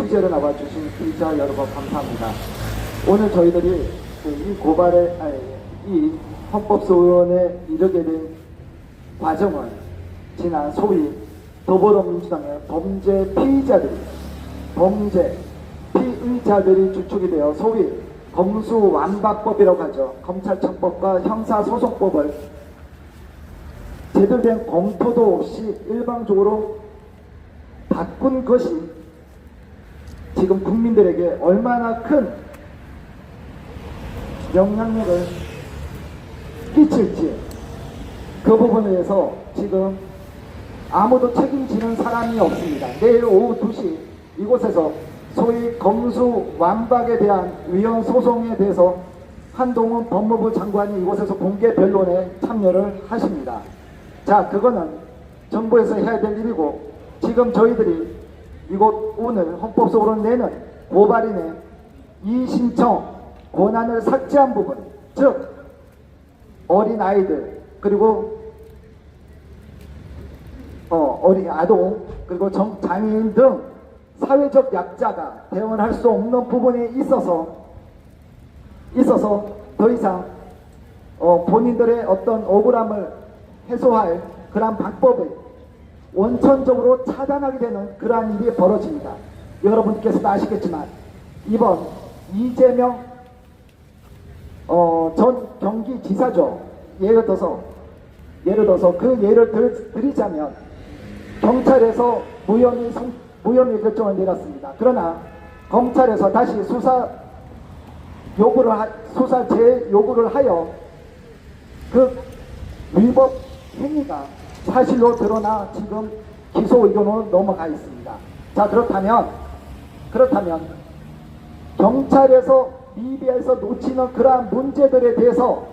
취재로 나와주신 기자 여러분 감사합니다. 오늘 저희들이 이 고발에 이 헌법소원에 이르게 된 과정은 지난 소위 더불어민주당의 범죄 피의자들이 주축이 되어 소위 검수완박법이라고 하죠. 검찰청법과 형사소송법을 제대로 된 검토도 없이 일방적으로 바꾼 것이 지금 국민들에게 얼마나 큰 영향력을 끼칠지 그 부분에 대해서 지금 아무도 책임지는 사람이 없습니다. 내일 오후 2시 이곳에서 소위 검수완박에 대한 위헌 소송에 대해서 한동훈 법무부 장관이 이곳에서 공개 변론에 참여를 하십니다. 자, 그거는 정부에서 해야 될 일이고, 지금 저희들이 이곳 오늘 헌법소원을 내는 고발인의 이 신청 권한을 삭제한 부분, 즉 어린 아이들 그리고 어린 아동 그리고 장애인 등 사회적 약자가 대응을 할 수 없는 부분에 있어서 더 이상 본인들의 어떤 억울함을 해소할 그러한 방법을 원천적으로 차단하게 되는 그러한 일이 벌어집니다. 여러분께서도 아시겠지만 이번 이재명 전 경기지사죠. 예를 들어서 그 예를 드리자면 경찰에서 무혐의 결정을 내렸습니다. 그러나 검찰에서 다시 수사 재요구를 하여 그 위법 행위가 사실로 드러나 지금 기소 의견으로 넘어가 있습니다. 자, 그렇다면 경찰에서 미비해서 놓치는 그러한 문제들에 대해서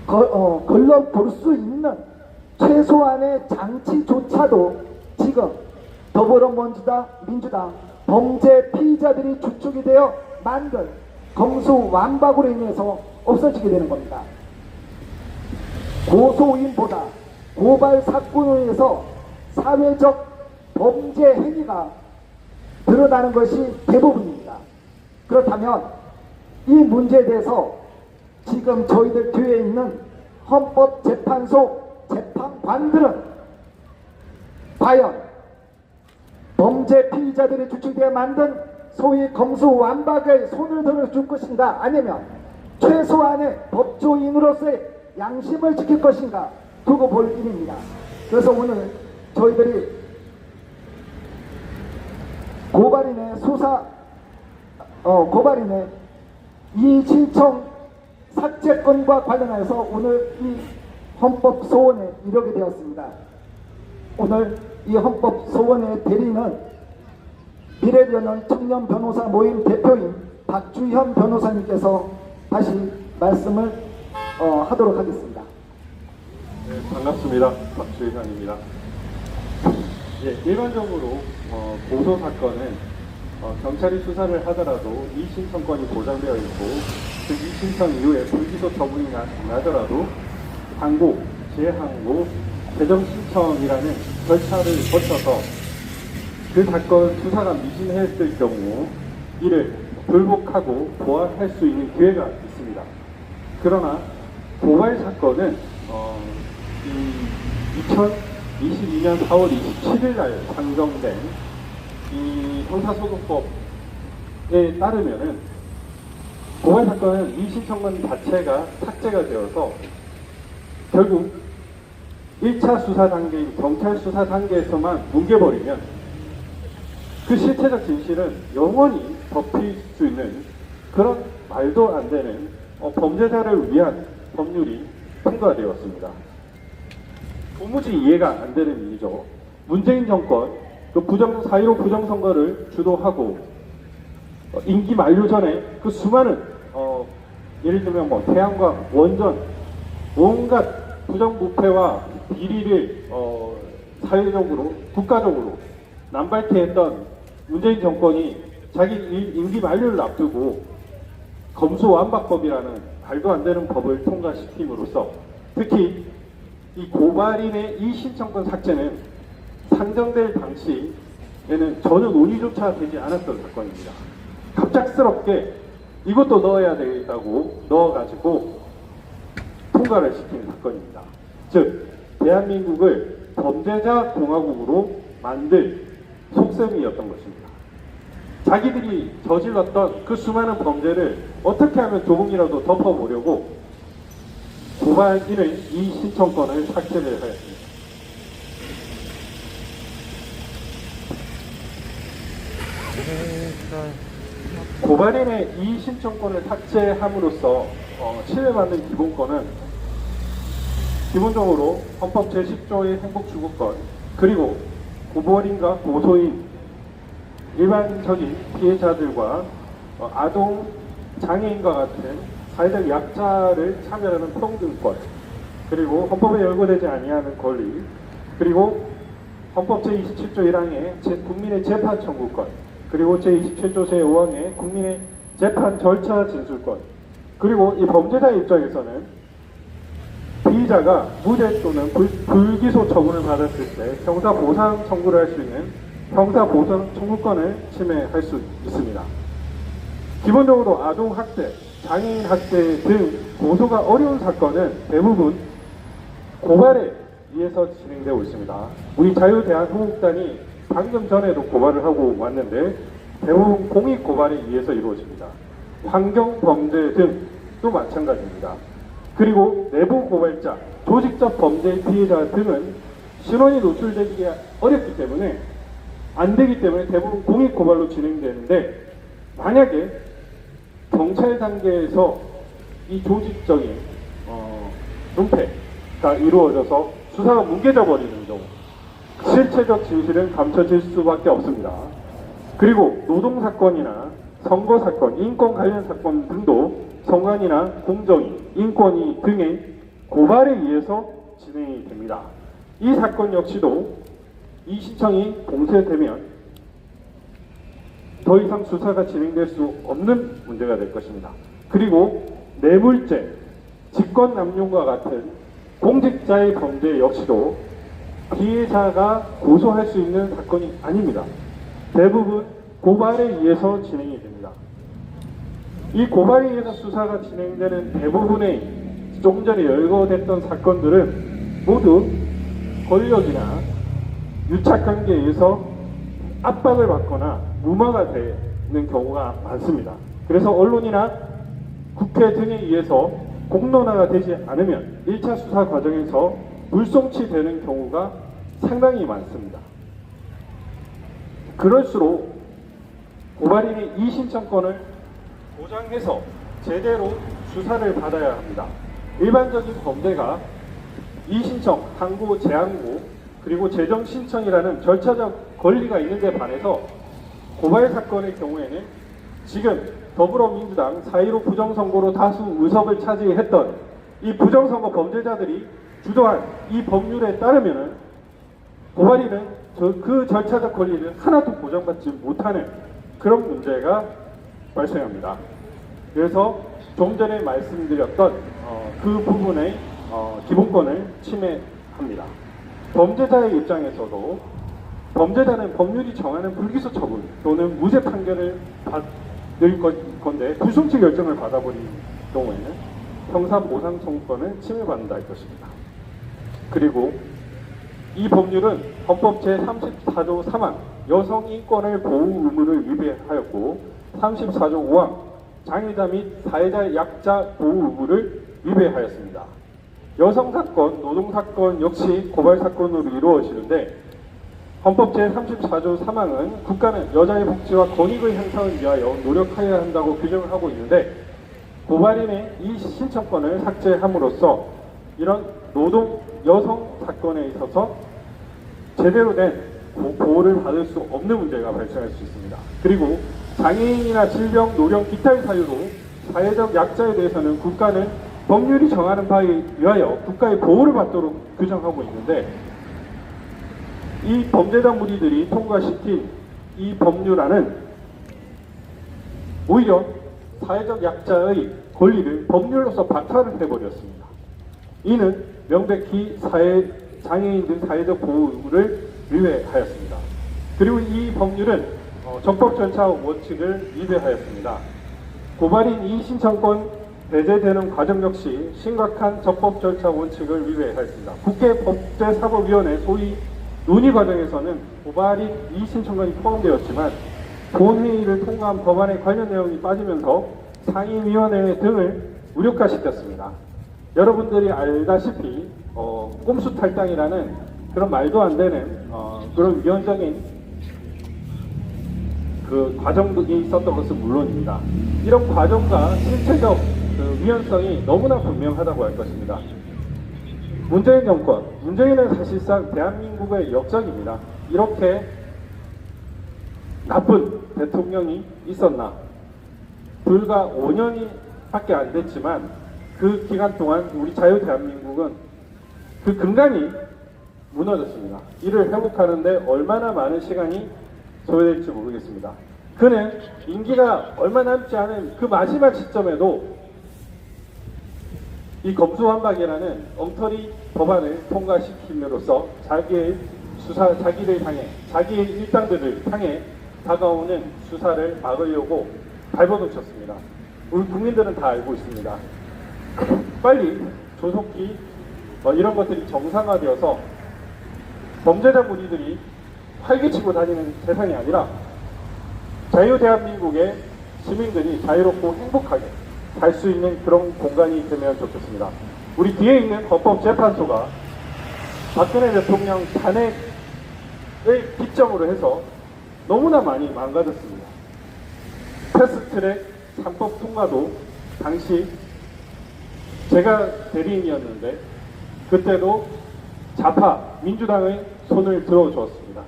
걸러볼 수 있는 최소한의 장치조차도 지금 더불어민주당 범죄 피의자들이 주축이 되어 만든 검수완박으로 인해서 없어지게 되는 겁니다. 고소인보다 고발 사건으로 인해서 사회적 범죄 행위가 드러나는 것이 대부분입니다. 그렇다면 이 문제에 대해서 지금 저희들 뒤에 있는 헌법재판소 재판관들은 과연 범죄 피의자들이 주축되어 만든 소위 검수완박에 손을 들어줄 것인가, 아니면 최소한의 법조인으로서의 양심을 지킬 것인가, 두고 볼 일입니다. 그래서 오늘 저희들이 고발인의 이 신청 삭제건과 관련해서 오늘 이 헌법소원에 이르게 되었습니다. 오늘 이 헌법소원의 대리는 미래연원 청년 변호사 모임 대표인 박주현 변호사님께서 다시 말씀을 하도록 하겠습니다. 네, 반갑습니다. 박주현입니다. 예, 일반적으로 고소사건은 경찰이 수사를 하더라도 이신청권이 보장되어 있고, 그 이신청 이후에 불기소 처분이 나더라도 항고, 재항고, 재정신청이라는 절차를 거쳐서 그 사건 수사가 미진했을 경우 이를 불복하고 보완할 수 있는 기회가 있습니다. 그러나 고발 사건은 2022년 4월 27일 날 상정된 이 형사소송법에 따르면은 고발 사건은 이신청권 자체가 삭제가 되어서 결국 1차 수사 단계인 경찰 수사 단계에서만 뭉개버리면 그 실체적 진실은 영원히 덮일 수 있는 그런 말도 안 되는 범죄자를 위한 법률이 통과되었습니다. 도무지 이해가 안 되는 일이죠. 문재인 정권 그 4.15 부정선거를 주도하고 임기 만료 전에 그 수많은 예를 들면 태양광, 원전, 온갖 부정부패와 비리를 사회적으로, 국가적으로 남발케 했던 문재인 정권이 자기 임기 만료를 앞두고 검수완박법이라는 말도 안 되는 법을 통과시킴으로써 특히 이 고발인의 이 신청권 삭제는 상정될 당시에는 전혀 논의조차 되지 않았던 사건입니다. 갑작스럽게 이것도 넣어야 되겠다고 넣어가지고 통과를 시킨 사건입니다. 즉 대한민국을 범죄자 공화국으로 만들 속셈이었던 것입니다. 자기들이 저질렀던 그 수많은 범죄를 어떻게 하면 조금이라도 덮어보려고 고발인의 이 신청권을 삭제를 하였습니다. 고발인의 이 신청권을 삭제함으로써 침해받는 기본권은 기본적으로 헌법 제10조의 행복추구권, 그리고 고발인과 고소인, 일반적인 피해자들과 아동, 장애인과 같은 사회적 약자를 차별하는 평등권, 그리고 헌법에 열거되지 아니하는 권리, 그리고 헌법 제27조 1항의 국민의 재판 청구권, 그리고 제27조 제5항의 국민의 재판 절차 진술권, 그리고 이 범죄자의 입장에서는 피의자가 무죄 또는 불기소 처분을 받았을 때 형사보상 청구를 할 수 있는 형사보상 청구권을 침해할 수 있습니다. 기본적으로 아동학대, 장애인학대 등 고소가 어려운 사건은 대부분 고발에 의해서 진행되고 있습니다. 우리 자유대한민국단이 방금 전에도 고발을 하고 왔는데 대부분 공익고발에 의해서 이루어집니다. 환경범죄 등도 마찬가지입니다. 그리고 내부 고발자, 조직적 범죄 피해자 등은 신원이 노출되기가 어렵기 때문에 안 되기 때문에 대부분 공익고발로 진행되는데, 만약에 경찰 단계에서 이 조직적인 은폐가 이루어져서 수사가 뭉개져 버리는 경우 실체적 진실은 감춰질 수밖에 없습니다. 그리고 노동사건이나 선거사건, 인권 관련 사건 등도 성관이나 공정위, 인권위 등의 고발에 의해서 진행이 됩니다. 이 사건 역시도 이 신청이 봉쇄되면 더 이상 수사가 진행될 수 없는 문제가 될 것입니다. 그리고 뇌물죄, 직권남용과 같은 공직자의 범죄 역시도 피해자가 고소할 수 있는 사건이 아닙니다. 대부분 고발에 의해서 진행이 됩니다. 이 고발에 의해서 수사가 진행되는 대부분의 조금 전에 열거됐던 사건들은 모두 권력이나 유착관계에 의해서 압박을 받거나 무마가 되는 경우가 많습니다. 그래서 언론이나 국회 등에 의해서 공론화가 되지 않으면 1차 수사 과정에서 물송치되는 경우가 상당히 많습니다. 그럴수록 고발인의 이 신청권을 보장해서 제대로 수사를 받아야 합니다. 일반적인 범죄가 이 신청, 항고, 재항고, 그리고 재정 신청이라는 절차적 권리가 있는데 반해서 고발 사건의 경우에는 지금 더불어민주당 4.15 부정선거로 다수 의석을 차지했던 이 부정선거 범죄자들이 주도한 이 법률에 따르면은 고발인은 그 절차적 권리를 하나도 보장받지 못하는 그런 문제가 발생합니다. 그래서 좀 전에 말씀드렸던 그 부분의 기본권을 침해합니다. 범죄자의 입장에서도 범죄자는 법률이 정하는 불기소 처분 또는 무죄 판결을 받을 건데 불송치 결정을 받아버린 경우에는 형사보상 청구권을 침해받는다 할 것입니다. 그리고 이 법률은 헌법 제34조 3항 여성인권을 보호 의무를 위배하였고 34조 5항 장애자 및 사회자 약자 보호 의무를 위배하였습니다. 여성사건, 노동사건 역시 고발사건으로 이루어지는데 헌법 제34조 3항은 국가는 여자의 복지와 권익의 향상을 위하여 노력하여야 한다고 규정을 하고 있는데 고발인의 이 신청권을 삭제함으로써 이런 노동, 여성 사건에 있어서 제대로 된 보호를 받을 수 없는 문제가 발생할 수 있습니다. 그리고 장애인이나 질병, 노령, 기타의 사유로 사회적 약자에 대해서는 국가는 법률이 정하는 바에 의하여 국가의 보호를 받도록 규정하고 있는데 이 범죄자 무리들이 통과시킨 이 법률안은 오히려 사회적 약자의 권리를 법률로서 박탈을 해버렸습니다. 이는 명백히 장애인 등 사회적 보호 의무를 위배하였습니다. 그리고 이 법률은 적법 절차 원칙을 위배하였습니다. 고발인 이의신청권 배제되는 과정 역시 심각한 적법 절차 원칙을 위배하였습니다. 국회법제사법위원회 소위 논의 과정에서는 고발인 이의신청권이 포함되었지만 본회의를 통과한 법안의 관련 내용이 빠지면서 상임위원회 등을 무력화시켰습니다. 여러분들이 알다시피 꼼수 탈당이라는 그런 말도 안 되는 그런 위헌적인 그 과정이 있었던 것은 물론입니다. 이런 과정과 실체적 그 위헌성이 너무나 분명하다고 할 것입니다. 문재인 정권, 문재인은 사실상 대한민국의 역적입니다. 이렇게 나쁜 대통령이 있었나? 불과 5년이 밖에 안 됐지만 그 기간 동안 우리 자유 대한민국은 그 근간이 무너졌습니다. 이를 회복하는데 얼마나 많은 시간이 소요될지 모르겠습니다. 그는 임기가 얼마 남지 않은 그 마지막 시점에도 이 검수완박이라는 엉터리 법안을 통과시킴으로써 자기의 자기를 향해, 자기의 일당들을 향해 다가오는 수사를 막으려고 발버둥쳤습니다. 우리 국민들은 다 알고 있습니다. 빨리 조속히 이런 것들이 정상화되어서 범죄자 무리들이 활개치고 다니는 세상이 아니라 자유 대한민국의 시민들이 자유롭고 행복하게 살 수 있는 그런 공간이 되면 좋겠습니다. 우리 뒤에 있는 헌법재판소가 박근혜 대통령 탄핵을 기점으로 해서 너무나 많이 망가졌습니다. 패스트트랙 3법 통과도 당시 제가 대리인이었는데 그때도 좌파 민주당의 손을 들어주었습니다.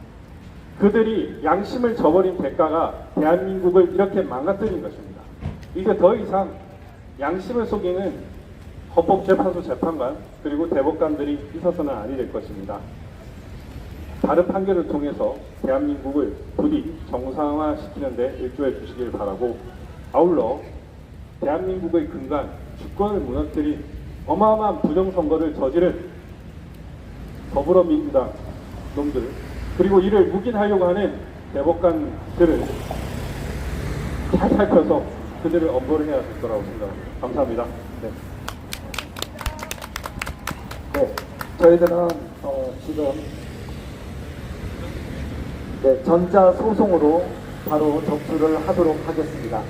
그들이 양심을 저버린 대가가 대한민국을 이렇게 망가뜨린 것입니다. 이제 더 이상 양심을 속이는 헌법재판소 재판관 그리고 대법관들이 있어서는 아니 될 것입니다. 다른 판결을 통해서 대한민국을 부디 정상화시키는 데 일조해 주시길 바라고, 아울러 대한민국의 근간 주권을 무너뜨린 어마어마한 부정선거를 저지른 더불어민주당 놈들 그리고 이를 묵인하려고 하는 대법관들을 잘 살펴서 그들을 엄벌을 해야 될 거라고 생각합니다. 감사합니다. 네. 네, 저희들은 지금 전자소송으로 바로 접수를 하도록 하겠습니다.